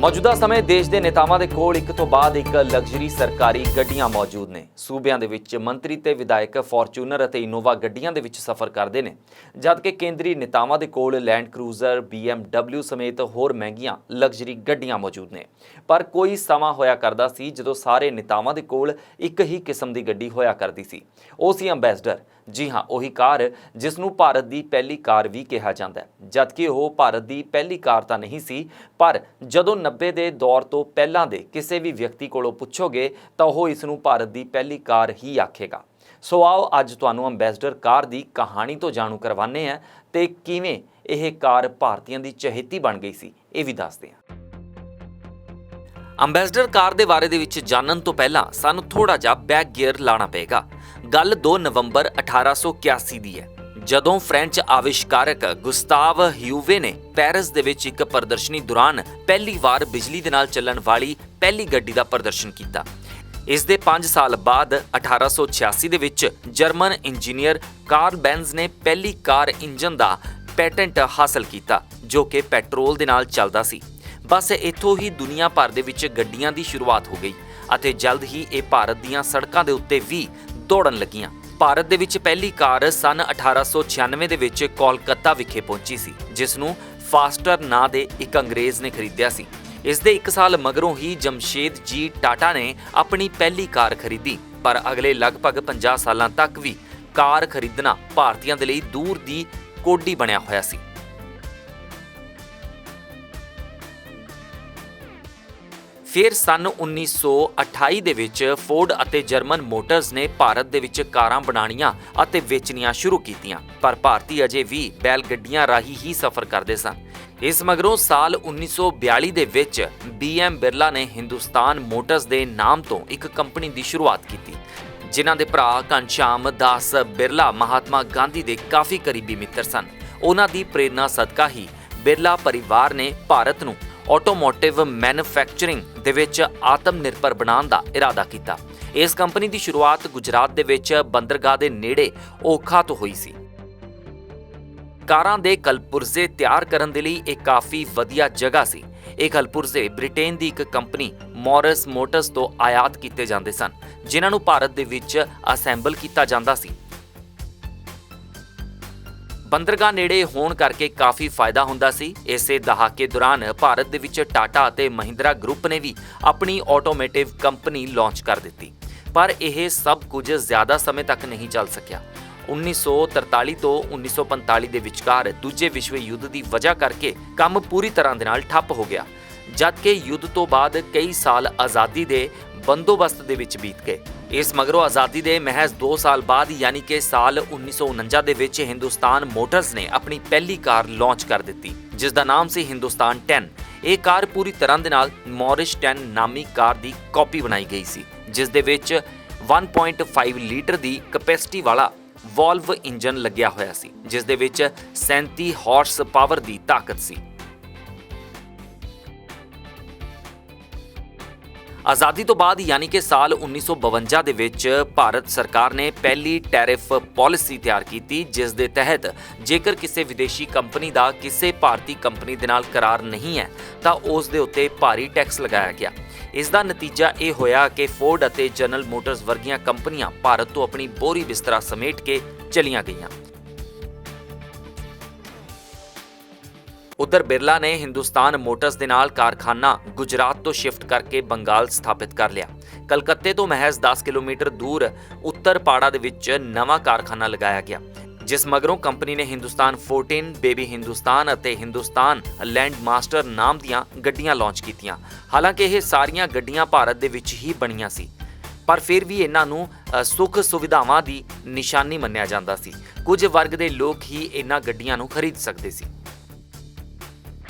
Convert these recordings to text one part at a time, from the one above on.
ਮੌਜੂਦਾ ਸਮੇਂ ਦੇਸ਼ ਦੇ ਨੇਤਾਵਾਂ ਦੇ ਕੋਲ ਇੱਕ ਤੋਂ ਬਾਅਦ ਇੱਕ ਲਗਜ਼ਰੀ ਸਰਕਾਰੀ ਗੱਡੀਆਂ ਮੌਜੂਦ ਨੇ। ਸੂਬਿਆਂ ਦੇ ਵਿੱਚ ਮੰਤਰੀ ਤੇ ਵਿਧਾਇਕ ਫੋਰਚੂਨਰ ਅਤੇ ਇਨੋਵਾ ਗੱਡੀਆਂ ਦੇ ਵਿੱਚ ਸਫ਼ਰ ਕਰਦੇ ਨੇ, ਜਦਕਿ ਕੇਂਦਰੀ ਨੇਤਾਵਾਂ ਦੇ ਕੋਲ ਲੈਂਡ ਕਰੂਜ਼ਰ, BMW ਸਮੇਤ ਹੋਰ ਮਹਿੰਗੀਆਂ ਲਗਜ਼ਰੀ ਗੱਡੀਆਂ ਮੌਜੂਦ ਨੇ। ਪਰ ਕੋਈ ਸਮਾਂ ਹੋਇਆ ਕਰਦਾ ਸੀ ਜਦੋਂ ਸਾਰੇ ਨੇਤਾਵਾਂ ਦੇ ਕੋਲ ਇੱਕ ਹੀ ਕਿਸਮ ਦੀ ਗੱਡੀ ਹੋਇਆ ਕਰਦੀ ਸੀ, ਉਹ ਸੀ ਅੰਬੈਸਡਰ। जी हाँ, ਉਹੀ ਕਾਰ ਜਿਸ ਨੂੰ ਭਾਰਤ ਦੀ ਪਹਿਲੀ ਕਾਰ ਵੀ ਕਿਹਾ ਜਾਂਦਾ ਹੈ, ਜਦਕਿ ਉਹ ਭਾਰਤ ਦੀ ਪਹਿਲੀ ਕਾਰ ਤਾਂ ਨਹੀਂ ਸੀ, ਪਰ ਜਦੋਂ 90 ਦੇ ਦੌਰ ਤੋਂ ਪਹਿਲਾਂ ਦੇ ਕਿਸੇ ਵੀ ਵਿਅਕਤੀ ਕੋਲੋਂ ਪੁੱਛੋਗੇ ਤਾਂ ਉਹ ਇਸ ਨੂੰ ਭਾਰਤ ਦੀ ਪਹਿਲੀ ਕਾਰ ਹੀ ਆਖੇਗਾ। ਸੋ ਆਓ ਅੱਜ ਤੁਹਾਨੂੰ ਅੰਬੈਸਡਰ ਕਾਰ ਦੀ ਕਹਾਣੀ ਤੋਂ ਜਾਣੂ ਕਰਵਾਉਂਦੇ ਹਾਂ ਤੇ ਕਿਵੇਂ ਇਹ ਕਾਰ ਭਾਰਤੀਆਂ ਦੀ ਚਹੇਤੀ ਬਣ ਗਈ ਸੀ, ਇਹ ਵੀ ਦੱਸਦੇ ਹਾਂ। ਅੰਬੈਸਡਰ ਕਾਰ ਦੇ ਬਾਰੇ ਦੇ ਵਿੱਚ ਜਾਣਨ ਤੋਂ ਪਹਿਲਾਂ ਸਾਨੂੰ ਥੋੜਾ ਜਿਹਾ ਬੈਕ ਗੀਅਰ ਲਾਣਾ ਪਏਗਾ। ਗੱਲ 2 ਨਵੰਬਰ 1881 ਦੀ ਹੈ, ਜਦੋਂ ਫ੍ਰੈਂਚ ਆਵਿਸ਼ਕਾਰਕ ਗੁਸਤਾਵ ਹਿਊਵੇ ਨੇ ਪੈਰਿਸ ਦੇ ਵਿੱਚ ਇੱਕ ਪ੍ਰਦਰਸ਼ਨੀ ਦੌਰਾਨ ਪਹਿਲੀ ਵਾਰ ਬਿਜਲੀ ਦੇ ਨਾਲ ਚੱਲਣ ਵਾਲੀ ਪਹਿਲੀ ਗੱਡੀ ਦਾ ਪ੍ਰਦਰਸ਼ਨ ਕੀਤਾ। ਇਸ ਦੇ 5 ਸਾਲ ਬਾਅਦ 1886 ਦੇ ਵਿੱਚ ਜਰਮਨ ਇੰਜੀਨੀਅਰ ਕਾਰਲ ਬੈਂਜ਼ ਨੇ ਪਹਿਲੀ ਕਾਰ ਇੰਜਨ ਦਾ ਪੈਟੈਂਟ ਹਾਸਲ ਕੀਤਾ, ਜੋ ਕਿ ਪੈਟਰੋਲ ਦੇ ਨਾਲ ਚੱਲਦਾ ਸੀ। ਬਸ ਇੱਥੋਂ ਹੀ ਦੁਨੀਆ ਭਰ ਦੇ ਵਿੱਚ ਗੱਡੀਆਂ ਦੀ ਸ਼ੁਰੂਆਤ ਹੋ ਗਈ ਅਤੇ ਜਲਦ ਹੀ ਇਹ ਭਾਰਤ ਦੀਆਂ ਸੜਕਾਂ ਦੇ ਉੱਤੇ ਵੀ ਦੌੜਨ ਲੱਗੀਆਂ। ਭਾਰਤ ਦੇ ਵਿੱਚ ਪਹਿਲੀ ਕਾਰ ਸਨ 1896 ਦੇ ਵਿੱਚ ਕੋਲਕਾਤਾ ਵਿਖੇ ਪਹੁੰਚੀ ਸੀ, ਜਿਸ ਨੂੰ ਫਾਸਟਰ ਨਾਂ ਦੇ ਇੱਕ ਅੰਗਰੇਜ਼ ਨੇ ਖਰੀਦਿਆ ਸੀ। ਇਸ ਦੇ 1 ਸਾਲ ਮਗਰੋਂ ਹੀ ਜਮਸ਼ੇਦ ਜੀ ਟਾਟਾ ਨੇ ਆਪਣੀ ਪਹਿਲੀ ਕਾਰ ਖਰੀਦੀ, ਪਰ ਅਗਲੇ ਲਗਭਗ 50 ਸਾਲਾਂ ਤੱਕ ਵੀ ਕਾਰ ਖਰੀਦਣਾ ਭਾਰਤੀਆਂ ਦੇ ਲਈ ਦੂਰ ਦੀ ਕੋਡੀ ਬਣਿਆ ਹੋਇਆ ਸੀ। ਫਿਰ ਸਨ 1928 ਦੇ ਵਿੱਚ ਫੋਰਡ ਅਤੇ ਜਰਮਨ ਮੋਟਰਸ ਨੇ ਭਾਰਤ ਦੇ ਵਿੱਚ ਕਾਰਾਂ ਬਣਾਉਣੀਆਂ ਅਤੇ ਵੇਚਣੀਆਂ ਸ਼ੁਰੂ ਕੀਤੀਆਂ, ਪਰ ਭਾਰਤੀ ਅਜੇ ਵੀ ਬੈਲ ਗੱਡੀਆਂ ਰਾਹੀਂ ਹੀ ਸਫ਼ਰ ਕਰਦੇ ਸਨ। ਇਸ ਮਗਰੋਂ ਸਾਲ 1942 ਦੇ ਵਿੱਚ BM ਬਿਰਲਾ ਨੇ ਹਿੰਦੁਸਤਾਨ ਮੋਟਰਸ ਦੇ ਨਾਮ ਤੋਂ ਇੱਕ ਕੰਪਨੀ ਦੀ ਸ਼ੁਰੂਆਤ ਕੀਤੀ, ਜਿਨ੍ਹਾਂ ਦੇ ਭਰਾ ਘਨਸ਼ਾਮ ਦਾਸ ਬਿਰਲਾ ਮਹਾਤਮਾ ਗਾਂਧੀ ਦੇ ਕਾਫੀ ਕਰੀਬੀ ਮਿੱਤਰ ਸਨ। ਉਹਨਾਂ ਦੀ ਪ੍ਰੇਰਨਾ ਸਦਕਾ ਹੀ ਬਿਰਲਾ ਪਰਿਵਾਰ ਨੇ ਭਾਰਤ ਨੂੰ ਆਟੋਮੋਟਿਵ ਮੈਨੂਫੈਕਚਰਿੰਗ ਦੇ ਵਿੱਚ ਆਤਮ ਨਿਰਭਰ ਬਣਾਉਣ ਦਾ ਇਰਾਦਾ ਕੀਤਾ। ਇਸ ਕੰਪਨੀ ਦੀ ਸ਼ੁਰੂਆਤ ਗੁਜਰਾਤ ਦੇ ਵਿੱਚ ਬੰਦਰਗਾਹ ਦੇ ਨੇੜੇ ਓਖਾ ਤੋਂ ਹੋਈ ਸੀ। ਕਾਰਾਂ ਦੇ ਕਲਪੁਰਜ਼ੇ ਤਿਆਰ ਕਰਨ ਦੇ ਲਈ ਇਹ ਕਾਫੀ ਵਧੀਆ ਜਗ੍ਹਾ ਸੀ। ਇਹ ਕਲਪੁਰਜ਼ੇ ਬ੍ਰਿਟੇਨ ਦੀ ਇੱਕ ਕੰਪਨੀ ਮੌਰਿਸ ਮੋਟਰਸ ਤੋਂ ਆਯਾਤ ਕੀਤੇ ਜਾਂਦੇ ਸਨ, ਜਿਨ੍ਹਾਂ ਨੂੰ ਭਾਰਤ ਦੇ ਵਿੱਚ ਅਸੈਂਬਲ ਕੀਤਾ ਜਾਂਦਾ ਸੀ। ਬੰਦਰਗਾਹ ਨੇੜੇ ਹੋਣ ਕਰਕੇ ਕਾਫੀ ਫਾਇਦਾ ਹੁੰਦਾ ਸੀ। ਇਸੇ ਦਹਾਕੇ ਦੌਰਾਨ ਭਾਰਤ ਦੇ ਵਿੱਚ ਟਾਟਾ ਅਤੇ ਮਹਿੰਦਰਾ ਗਰੁੱਪ ਨੇ ਵੀ ਆਪਣੀ ਆਟੋਮੋਟਿਵ ਕੰਪਨੀ ਲਾਂਚ ਕਰ ਦਿੱਤੀ, ਪਰ ਇਹ ਸਭ ਕੁਝ ਜ਼ਿਆਦਾ ਸਮੇਂ ਤੱਕ ਨਹੀਂ ਚੱਲ ਸਕਿਆ। 1943 ਤੋਂ 1945 ਦੇ ਵਿਚਕਾਰ ਦੂਜੇ ਵਿਸ਼ਵ ਯੁੱਧ ਦੀ ਵਜ੍ਹਾ ਕਰਕੇ ਕੰਮ ਪੂਰੀ ਤਰ੍ਹਾਂ ਦੇ ਨਾਲ ਠੱਪ ਹੋ ਗਿਆ, ਜਦਕਿ ਯੁੱਧ ਤੋਂ ਬਾਅਦ ਕਈ ਸਾਲ ਆਜ਼ਾਦੀ ਦੇ ਬੰਦੋਬਸਤ ਦੇ ਵਿੱਚ ਬੀਤ ਗਏ। ਇਸ ਮਗਰੋਂ ਆਜ਼ਾਦੀ ਦੇ ਮਹਿਜ਼ 2 ਸਾਲ ਬਾਅਦ ਯਾਨੀ ਕਿ ਸਾਲ 1949 ਦੇ ਵਿੱਚ ਹਿੰਦੁਸਤਾਨ ਮੋਟਰਸ ਨੇ ਆਪਣੀ ਪਹਿਲੀ ਕਾਰ ਲਾਂਚ ਕਰ ਦਿੱਤੀ, ਜਿਸ ਦਾ ਨਾਮ ਸੀ ਹਿੰਦੁਸਤਾਨ 10। ਇਹ ਕਾਰ ਪੂਰੀ ਤਰ੍ਹਾਂ ਦੇ ਨਾਲ ਮੌਰਿਸ 10 ਨਾਮੀ ਕਾਰ ਦੀ ਕਾਪੀ ਬਣਾਈ ਗਈ ਸੀ, ਜਿਸ ਦੇ ਵਿੱਚ 1.5 ਲੀਟਰ ਦੀ ਕੈਪੈਸਿਟੀ ਵਾਲਾ ਵੋਲਵ ਇੰਜਨ ਲੱਗਿਆ ਹੋਇਆ ਸੀ, ਜਿਸ ਦੇ ਵਿੱਚ 37 ਹਾਰਸ ਪਾਵਰ ਦੀ ਤਾਕਤ ਸੀ। ਆਜ਼ਾਦੀ ਤੋਂ ਬਾਅਦ ਯਾਨੀ ਕਿ ਸਾਲ 1952 ਦੇ ਵਿੱਚ ਭਾਰਤ ਸਰਕਾਰ ਨੇ ਪਹਿਲੀ ਟੈਰਿਫ ਪਾਲਿਸੀ ਤਿਆਰ ਕੀਤੀ, ਜਿਸ ਦੇ ਤਹਿਤ ਜੇਕਰ ਕਿਸੇ ਵਿਦੇਸ਼ੀ ਕੰਪਨੀ ਦਾ ਕਿਸੇ ਭਾਰਤੀ ਕੰਪਨੀ ਦੇ ਨਾਲ ਕਰਾਰ ਨਹੀਂ ਹੈ ਤਾਂ ਉਸ ਦੇ ਉੱਤੇ ਭਾਰੀ ਟੈਕਸ ਲਗਾਇਆ ਗਿਆ। ਇਸ ਦਾ ਨਤੀਜਾ ਇਹ ਹੋਇਆ ਕਿ ਫੋਰਡ ਅਤੇ ਜਨਰਲ ਮੋਟਰਸ ਵਰਗੀਆਂ ਕੰਪਨੀਆਂ ਭਾਰਤ ਤੋਂ ਆਪਣੀ ਬੋਰੀ ਬਿਸਤਰਾ ਸਮੇਟ ਕੇ ਚਲੀਆਂ ਗਈਆਂ। ਉਧਰ ਬਿਰਲਾ ਨੇ ਹਿੰਦੁਸਤਾਨ ਮੋਟਰਸ ਦੇ ਨਾਲ ਕਾਰਖਾਨਾ ਗੁਜਰਾਤ ਤੋਂ ਸ਼ਿਫਟ ਕਰਕੇ ਬੰਗਾਲ ਸਥਾਪਿਤ ਕਰ ਲਿਆ। ਕਲਕੱਤੇ ਤੋਂ ਮਹਿਜ਼ 10 ਕਿਲੋਮੀਟਰ ਦੂਰ ਉੱਤਰ ਪਾੜਾ ਦੇ ਵਿੱਚ ਨਵਾਂ ਕਾਰਖਾਨਾ ਲਗਾਇਆ ਗਿਆ, ਜਿਸ ਮਗਰੋਂ ਕੰਪਨੀ ਨੇ ਹਿੰਦੁਸਤਾਨ 14, ਬੇਬੀ ਹਿੰਦੁਸਤਾਨ ਅਤੇ ਹਿੰਦੁਸਤਾਨ ਲੈਂਡ ਮਾਸਟਰ ਨਾਮ ਦੀਆਂ ਗੱਡੀਆਂ ਲਾਂਚ ਕੀਤੀਆਂ। ਹਾਲਾਂਕਿ ਇਹ ਸਾਰੀਆਂ ਗੱਡੀਆਂ ਭਾਰਤ ਦੇ ਵਿੱਚ ਹੀ ਬਣੀਆਂ ਸੀ, ਪਰ ਫਿਰ ਵੀ ਇਹਨਾਂ ਨੂੰ ਸੁੱਖ ਸੁਵਿਧਾਵਾਂ ਦੀ ਨਿਸ਼ਾਨੀ ਮੰਨਿਆ ਜਾਂਦਾ ਸੀ। ਕੁਝ ਵਰਗ ਦੇ ਲੋਕ ਹੀ ਇਹਨਾਂ ਗੱਡੀਆਂ ਨੂੰ ਖਰੀਦ ਸਕਦੇ ਸੀ।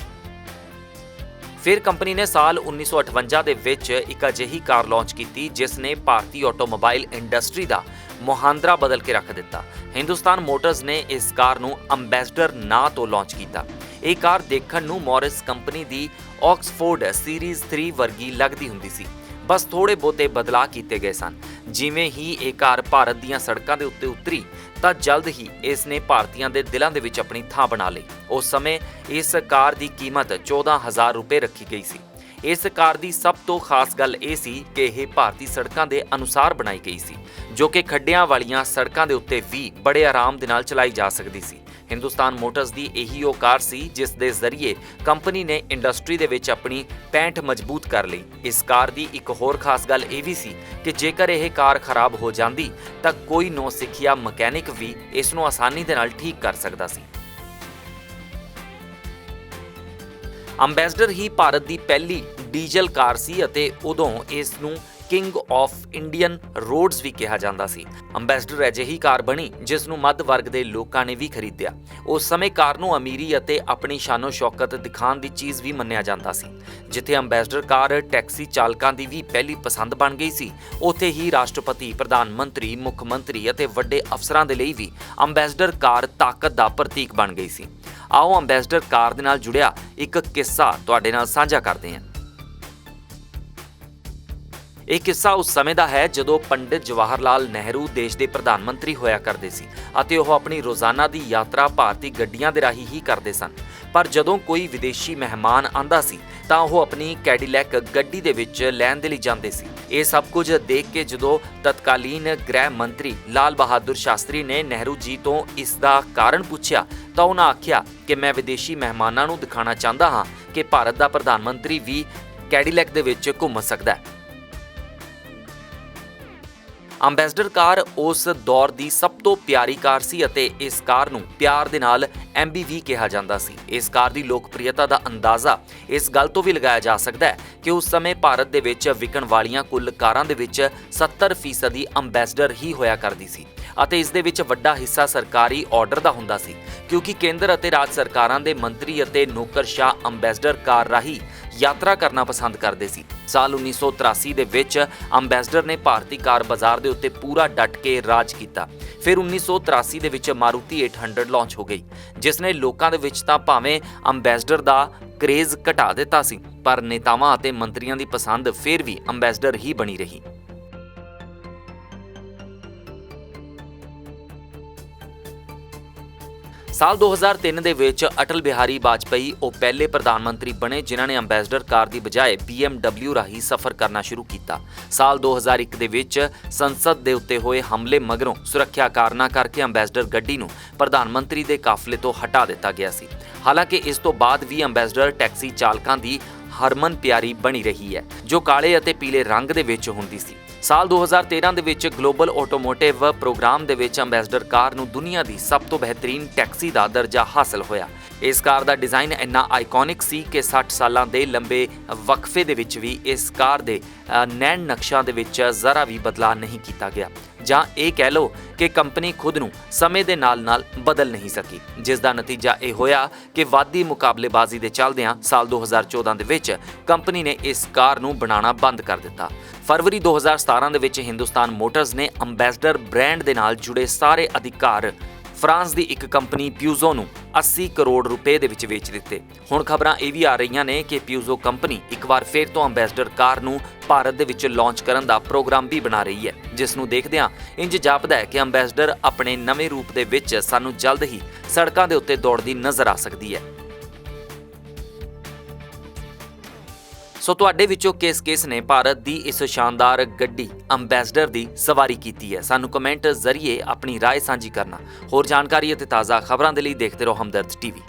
ਫਿਰ ਕੰਪਨੀ ਨੇ ਸਾਲ 1958 ਦੇ ਵਿੱਚ ਇੱਕ ਅਜਿਹੀ ਕਾਰ ਲਾਂਚ ਕੀਤੀ ਜਿਸ ਨੇ ਭਾਰਤੀ ਆਟੋਮੋਬਾਈਲ ਇੰਡਸਟਰੀ ਦਾ ਮੁਹਾਂਦਰਾ ਬਦਲ ਕੇ ਰੱਖ ਦਿੱਤਾ। ਹਿੰਦੁਸਤਾਨ ਮੋਟਰਸ ਨੇ ਇਸ ਕਾਰ ਨੂੰ ਅੰਬੈਸਡਰ ਨਾਂ ਤੋਂ ਲਾਂਚ ਕੀਤਾ। ਇਹ ਕਾਰ ਦੇਖਣ ਨੂੰ ਮੌਰਿਸ ਕੰਪਨੀ ਦੀ ਆਕਸਫੋਰਡ ਸੀਰੀਜ਼ 3 ਵਰਗੀ ਲੱਗਦੀ ਹੁੰਦੀ ਸੀ, ਬਸ ਥੋੜੇ ਬਹੁਤੇ ਬਦਲਾਅ ਕੀਤੇ ਗਏ ਸਨ। ਜਿਵੇਂ ਹੀ ਇਹ ਕਾਰ ਭਾਰਤ ਦੀਆਂ ਸੜਕਾਂ ਦੇ ਉੱਤੇ ਉਤਰੀ ਤਾਂ ਜਲਦ ਹੀ ਇਸ ਨੇ ਭਾਰਤੀਆਂ ਦੇ ਦਿਲਾਂ ਦੇ ਵਿੱਚ ਆਪਣੀ ਥਾਂ ਬਣਾ ਲਈ। ਉਸ ਸਮੇਂ ਇਸ ਕਾਰ ਦੀ ਕੀਮਤ 14,000 ਰੁਪਏ ਰੱਖੀ ਗਈ ਸੀ। ਇਸ ਕਾਰ ਦੀ ਸਭ ਤੋਂ ਖਾਸ ਗੱਲ ਇਹ ਸੀ ਕਿ ਇਹ ਭਾਰਤੀ ਸੜਕਾਂ ਦੇ ਅਨੁਸਾਰ ਬਣਾਈ ਗਈ ਸੀ, ਜੋ ਕਿ ਖੱਡਿਆਂ ਵਾਲੀਆਂ ਸੜਕਾਂ ਦੇ ਉੱਤੇ ਵੀ ਬੜੇ ਆਰਾਮ ਦੇ ਨਾਲ ਚਲਾਈ ਜਾ ਸਕਦੀ ਸੀ। ਹਿੰਦੁਸਤਾਨ ਮੋਟਰਸ ਦੀ ਇਹੀ ਉਹ ਕਾਰ ਸੀ ਜਿਸ ਦੇ ਜ਼ਰੀਏ ਕੰਪਨੀ ਨੇ ਇੰਡਸਟਰੀ ਦੇ ਵਿੱਚ ਆਪਣੀ ਪੈਂਠ ਮਜ਼ਬੂਤ ਕਰ ਲਈ। ਇਸ ਕਾਰ ਦੀ ਇੱਕ ਹੋਰ ਖਾਸ ਗੱਲ ਇਹ ਵੀ ਸੀ ਕਿ ਜੇਕਰ ਇਹ ਕਾਰ ਖਰਾਬ ਹੋ ਜਾਂਦੀ ਤਾਂ ਕੋਈ ਨੌਸਿੱਖਿਆ ਮਕੈਨਿਕ ਵੀ ਇਸ ਨੂੰ ਆਸਾਨੀ ਦੇ ਨਾਲ ਠੀਕ ਕਰ ਸਕਦਾ ਸੀ। ਅੰਬੈਸਡਰ ਹੀ ਭਾਰਤ ਦੀ ਪਹਿਲੀ ਡੀਜ਼ਲ ਕਾਰ ਸੀ ਅਤੇ ਉਦੋਂ ਇਸ ਨੂੰ ਕਿੰਗ ਆਫ ਇੰਡੀਅਨ ਰੋਡਸ ਵੀ ਕਿਹਾ ਜਾਂਦਾ ਸੀ। ਅੰਬੈਸਡਰ ਅਜਿਹੀ ਕਾਰ ਬਣੀ ਜਿਸ ਨੂੰ ਮੱਧ ਵਰਗ ਦੇ ਲੋਕਾਂ ਨੇ ਵੀ ਖਰੀਦਿਆ। ਉਸ ਸਮੇਂ ਕਾਰ ਨੂੰ ਅਮੀਰੀ ਅਤੇ ਆਪਣੀ ਸ਼ਾਨੋ ਸ਼ੌਕਤ ਦਿਖਾਉਣ ਦੀ ਚੀਜ਼ ਵੀ ਮੰਨਿਆ ਜਾਂਦਾ ਸੀ। ਜਿੱਥੇ ਅੰਬੈਸਡਰ ਕਾਰ ਟੈਕਸੀ ਚਾਲਕਾਂ ਦੀ ਵੀ ਪਹਿਲੀ ਪਸੰਦ ਬਣ ਗਈ ਸੀ, ਉੱਥੇ ਹੀ ਰਾਸ਼ਟਰਪਤੀ, ਪ੍ਰਧਾਨ ਮੰਤਰੀ, ਮੁੱਖ ਮੰਤਰੀ ਅਤੇ ਵੱਡੇ ਅਫਸਰਾਂ ਦੇ ਲਈ ਵੀ ਅੰਬੈਸਡਰ ਕਾਰ ਤਾਕਤ ਦਾ ਪ੍ਰਤੀਕ ਬਣ ਗਈ ਸੀ। ਆਓ ਅੰਬੈਸਡਰ ਕਾਰ ਦੇ ਨਾਲ ਜੁੜਿਆ ਇੱਕ ਕਿੱਸਾ ਤੁਹਾਡੇ ਨਾਲ ਸਾਂਝਾ ਕਰਦੇ ਹਾਂ। ਇਹ ਕਿੱਸਾ ਉਸ ਸਮੇਂ ਦਾ ਹੈ ਜਦੋਂ ਪੰਡਿਤ ਜਵਾਹਰ ਲਾਲ ਨਹਿਰੂ ਦੇਸ਼ ਦੇ ਪ੍ਰਧਾਨ ਮੰਤਰੀ ਹੋਇਆ ਕਰਦੇ ਸੀ ਅਤੇ ਉਹ ਆਪਣੀ ਰੋਜ਼ਾਨਾ ਦੀ ਯਾਤਰਾ ਭਾਰਤੀ ਗੱਡੀਆਂ ਦੇ ਰਾਹੀਂ ਹੀ ਕਰਦੇ ਸਨ। ਪਰ ਜਦੋਂ ਕੋਈ ਵਿਦੇਸ਼ੀ ਮਹਿਮਾਨ ਆਂਦਾ ਸੀ ਤਾਂ ਉਹ ਆਪਣੀ ਕੈਡੀਲੈਕ ਗੱਡੀ ਦੇ ਵਿੱਚ ਲੈਣ ਦੇ ਲਈ ਜਾਂਦੇ ਸੀ। ਇਹ ਸਭ ਕੁਝ ਦੇਖ ਕੇ ਜਦੋਂ ਤਤਕਾਲੀਨ ਗ੍ਰਹਿ ਮੰਤਰੀ ਲਾਲ ਬਹਾਦੁਰ ਸ਼ਾਸਤਰੀ ਨੇ ਨਹਿਰੂ ਜੀ ਤੋਂ ਇਸ ਦਾ ਕਾਰਨ ਪੁੱਛਿਆ ਤਾਂ ਉਹਨਾਂ ਆਖਿਆ ਕਿ ਮੈਂ ਵਿਦੇਸ਼ੀ ਮਹਿਮਾਨਾਂ ਨੂੰ ਦਿਖਾਉਣਾ ਚਾਹੁੰਦਾ ਹਾਂ ਕਿ ਭਾਰਤ ਦਾ ਪ੍ਰਧਾਨ ਮੰਤਰੀ ਵੀ ਕੈਡੀਲੈਕ ਦੇ ਵਿੱਚ ਘੁੰਮ ਸਕਦਾ ਹੈ। ਅੰਬੈਸਡਰ ਕਾਰ ਉਸ ਦੌਰ ਦੀ ਸਭ ਤੋਂ ਪਿਆਰੀ ਕਾਰ ਸੀ ਅਤੇ ਇਸ ਕਾਰ ਨੂੰ ਪਿਆਰ ਦੇ ਨਾਲ MBV ਕਿਹਾ ਜਾਂਦਾ ਸੀ। ਇਸ ਕਾਰ ਦੀ ਲੋਕਪ੍ਰਿਯਤਾ ਦਾ ਅੰਦਾਜ਼ਾ ਇਸ ਗੱਲ ਤੋਂ ਵੀ ਲਗਾਇਆ ਜਾ ਸਕਦਾ ਹੈ ਕਿ ਉਸ ਸਮੇਂ ਭਾਰਤ ਦੇ ਵਿੱਚ ਵਿਕਣ ਵਾਲੀਆਂ ਕੁੱਲ ਕਾਰਾਂ ਦੇ ਵਿੱਚ 70% ਅੰਬੈਸਡਰ ਹੀ ਹੋਇਆ ਕਰਦੀ ਸੀ ਅਤੇ ਇਸ ਦੇ ਵਿੱਚ ਵੱਡਾ ਹਿੱਸਾ ਸਰਕਾਰੀ ਆਰਡਰ ਦਾ ਹੁੰਦਾ ਸੀ, ਕਿਉਂਕਿ ਕੇਂਦਰ ਅਤੇ ਰਾਜ ਸਰਕਾਰਾਂ ਦੇ ਮੰਤਰੀ ਅਤੇ ਨੌਕਰਸ਼ਾਹ ਅੰਬੈਸਡਰ ਕਾਰ ਰਾਹੀਂ ਯਾਤਰਾ ਕਰਨਾ ਪਸੰਦ ਕਰਦੇ ਸੀ। ਸਾਲ 1983 ਦੇ ਵਿੱਚ ਅੰਬੈਸਡਰ ਨੇ ਭਾਰਤੀ ਕਾਰ ਬਾਜ਼ਾਰ ਦੇ ਉੱਤੇ ਪੂਰਾ ਡਟ ਕੇ ਰਾਜ ਕੀਤਾ। ਫਿਰ 1983 ਦੇ ਵਿੱਚ ਮਾਰੂਤੀ 800 ਲਾਂਚ ਹੋ ਗਈ, ਜਿਸ ਨੇ ਲੋਕਾਂ ਦੇ ਵਿੱਚ ਤਾਂ ਭਾਵੇਂ ਅੰਬੈਸਡਰ ਦਾ ਕਰੇਜ਼ ਘਟਾ ਦਿੱਤਾ ਸੀ, ਪਰ ਨੇਤਾਵਾਂ ਅਤੇ ਮੰਤਰੀਆਂ ਦੀ ਪਸੰਦ ਫਿਰ ਵੀ ਅੰਬੈਸਡਰ ਹੀ ਬਣੀ ਰਹੀ। ਸਾਲ 2003 ਦੇ ਵਿੱਚ ਅਟਲ ਬਿਹਾਰੀ ਵਾਜਪੇਈ ਉਹ ਪਹਿਲੇ ਪ੍ਰਧਾਨ ਮੰਤਰੀ ਬਣੇ ਜਿਨ੍ਹਾਂ ਨੇ ਅੰਬੈਸਡਰ ਕਾਰ ਦੀ ਬਜਾਏ BMW ਰਾਹੀਂ ਸਫ਼ਰ ਕਰਨਾ ਸ਼ੁਰੂ ਕੀਤਾ। ਸਾਲ 2001 ਦੇ ਵਿੱਚ ਸੰਸਦ ਦੇ ਉੱਤੇ ਹੋਏ ਹਮਲੇ ਮਗਰੋਂ ਸੁਰੱਖਿਆ ਕਾਰਨਾਂ ਕਰਕੇ ਅੰਬੈਸਡਰ ਗੱਡੀ ਨੂੰ ਪ੍ਰਧਾਨ ਮੰਤਰੀ ਦੇ ਕਾਫਲੇ ਤੋਂ ਹਟਾ ਦਿੱਤਾ ਗਿਆ ਸੀ। ਹਾਲਾਂਕਿ ਇਸ ਤੋਂ ਬਾਅਦ ਵੀ ਅੰਬੈਸਡਰ ਟੈਕਸੀ ਚਾਲਕਾਂ ਦੀ ਹਰਮਨ ਪਿਆਰੀ ਬਣੀ ਰਹੀ ਹੈ, ਜੋ ਕਾਲੇ ਅਤੇ ਪੀਲੇ ਰੰਗ ਦੇ ਵਿੱਚ ਹੁੰਦੀ ਸੀ। ਸਾਲ 2013 ਦੇ ਵਿੱਚ ਗਲੋਬਲ ਆਟੋਮੋਟਿਵ ਪ੍ਰੋਗਰਾਮ ਦੇ ਵਿੱਚ ਅੰਬੈਸਡਰ ਕਾਰ ਨੂੰ ਦੁਨੀਆ ਦੀ ਸਭ ਤੋਂ ਬਿਹਤਰੀਨ ਟੈਕਸੀ ਦਾ ਦਰਜਾ ਹਾਸਲ ਹੋਇਆ। ਇਸ ਕਾਰ ਦਾ ਡਿਜ਼ਾਈਨ ਇੰਨਾ ਆਈਕੋਨਿਕ ਸੀ ਕਿ 60 ਸਾਲਾਂ ਦੇ ਲੰਬੇ ਵਕਫੇ ਦੇ ਵਿੱਚ ਵੀ ਇਸ ਕਾਰ ਦੇ ਨੈਣ ਨਕਸ਼ਾਂ ਦੇ ਵਿੱਚ ਜ਼ਰਾ ਵੀ ਬਦਲਾਅ ਨਹੀਂ ਕੀਤਾ ਗਿਆ, ਜਾਂ ਇਹ ਕਹਿ ਲਓ ਕਿ ਕੰਪਨੀ ਖੁਦ ਨੂੰ ਸਮੇਂ ਦੇ ਨਾਲ-ਨਾਲ ਬਦਲ ਨਹੀਂ ਸਕੀ, ਜਿਸ ਦਾ ਨਤੀਜਾ ਇਹ ਹੋਇਆ ਕਿ ਵਾਧੀ ਮੁਕਾਬਲੇਬਾਜ਼ੀ ਦੇ ਚੱਲਦਿਆਂ ਸਾਲ 2014 ਦੇ ਵਿੱਚ ਕੰਪਨੀ ਨੇ ਇਸ ਕਾਰ ਨੂੰ ਬਣਾਉਣਾ ਬੰਦ ਕਰ ਦਿੱਤਾ। ਫਰਵਰੀ 2017 ਦੇ ਵਿੱਚ ਹਿੰਦੁਸਤਾਨ ਮੋਟਰਸ ਨੇ ਅੰਬੈਸਡਰ ਬ੍ਰਾਂਡ ਦੇ ਨਾਲ ਜੁੜੇ ਸਾਰੇ ਅਧਿਕਾਰ ਫਰਾਂਸ ਦੀ ਇੱਕ ਕੰਪਨੀ ਪਿਊਜ਼ੋ ਨੂੰ 80 ਕਰੋੜ ਰੁਪਏ ਦੇ ਵਿੱਚ ਵੇਚ ਦਿੱਤੇ। ਹੁਣ ਖਬਰਾਂ ਇਹ ਵੀ ਆ ਰਹੀਆਂ ਨੇ ਕਿ ਪਿਊਜ਼ੋ ਕੰਪਨੀ ਇੱਕ ਵਾਰ ਫਿਰ ਤੋਂ ਅੰਬੈਸਡਰ ਕਾਰ ਨੂੰ ਭਾਰਤ ਦੇ ਵਿੱਚ ਲਾਂਚ ਕਰਨ ਦਾ ਪ੍ਰੋਗਰਾਮ ਵੀ ਬਣਾ ਰਹੀ ਹੈ, ਜਿਸ ਨੂੰ ਦੇਖਦਿਆਂ ਇੰਜ ਜਾਪਦਾ ਹੈ ਕਿ ਅੰਬੈਸਡਰ ਆਪਣੇ ਨਵੇਂ ਰੂਪ ਦੇ ਵਿੱਚ ਸਾਨੂੰ ਜਲਦ ਹੀ ਸੜਕਾਂ ਦੇ ਉੱਤੇ ਦੌੜਦੀ ਨਜ਼ਰ ਆ ਸਕਦੀ ਹੈ। ਸੋ ਤੁਹਾਡੇ ਵਿੱਚੋਂ ਕਿਸ ਨੇ ਭਾਰਤ ਦੀ ਇਸ ਸ਼ਾਨਦਾਰ ਗੱਡੀ ਅੰਬੈਸਡਰ ਦੀ ਸਵਾਰੀ ਕੀਤੀ ਹੈ? ਸਾਨੂੰ ਕਮੈਂਟ ਜ਼ਰੀਏ ਆਪਣੀ ਰਾਏ ਸਾਂਝੀ ਕਰਨਾ। ਹੋਰ ਜਾਣਕਾਰੀ ਅਤੇ ਤਾਜ਼ਾ ਖਬਰਾਂ ਦੇ ਲਈ ਦੇਖਦੇ ਰਹੋ ਹਮਦਰਦ TV।